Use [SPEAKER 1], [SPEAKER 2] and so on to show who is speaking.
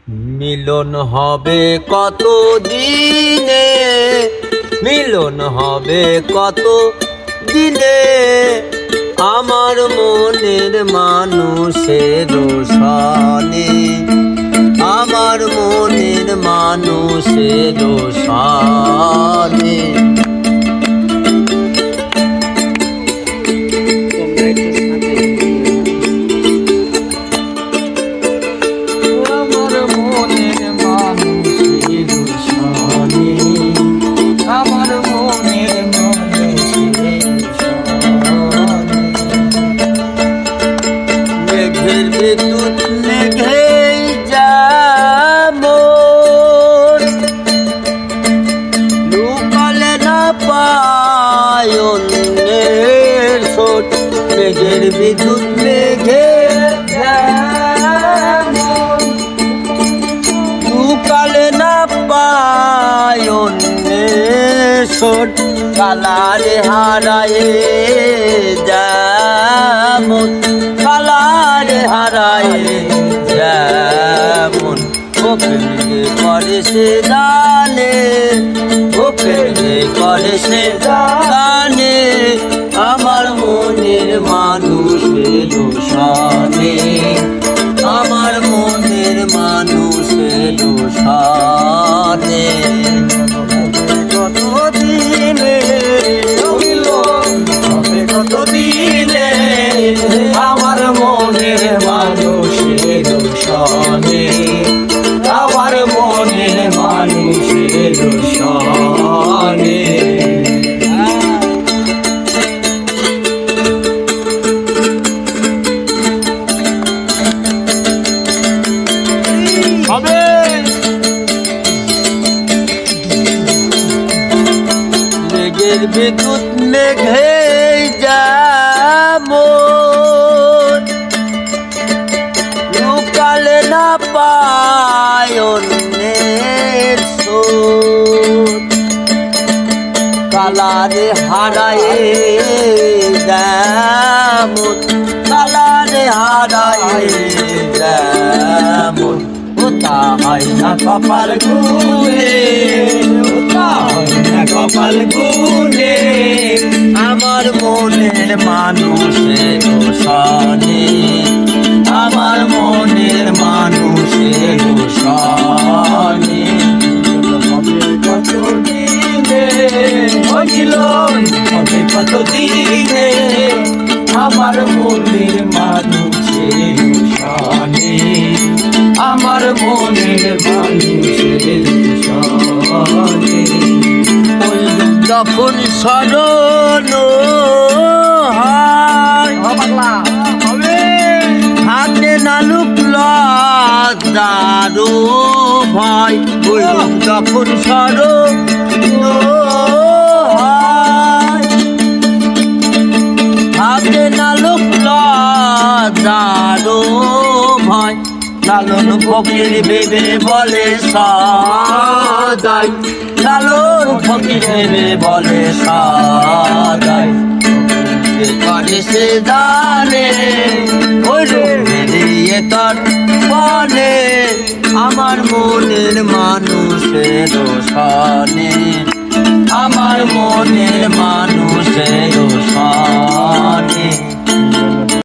[SPEAKER 1] মিলন হবে কত দিনে, মিলন হবে কত দিনে, আমার মনের মানুষের সনে, আমার মনের মানুষের সনে। মেঘের বিদ্যুৎ মেঘে যেমন লুকালে না পায় অন্যের ছোট, মেঘের বিদ্যুৎ মেঘে যেমন লুকালে না পায় অন্যের ছোট, কালারে হারায় যেমন, কালারে হারায় যেমন, ওপেনে করে সে জানে, ওপেনে করে সে জানে, আমার মনের মানুষের সনে, আমার মনের মানুষের সনে। কতদিনে কতদিনে আমার মনের মানুষের সনে, আমার মনের মানুষের সনে। হবে মেঘের বিদ্যুৎ মেঘে যেমন লুকালে না পায় অন্যের ছোট, কালারে হারায় যেমন, কালারে হারায় যেমন, ওটা হয় না কপাল গুনে, ওটা হয় না কপাল গুনে, আমার মনের মানুষের সনে, আমার মনের মানুষের সনে। হবে কত দিনে মিলন হবে কত দিনে, আমার মনের মানুষের সনে, আমার মনের মানুষের সনে। যখন স্মরণ হয় হাতে নালুক লজ্জারো ভাই, ওই যখন স্মরণ হয় হাতে নালুক লজ্জারো ভাই, লালন ফকির ভেবে বলে সদাই, লালন ফকির ভেবে বলে সদাই, করে সে জানে ওই রূপে তার বলে, আমার মনের মানুষের সনে, আমার মনের মানুষের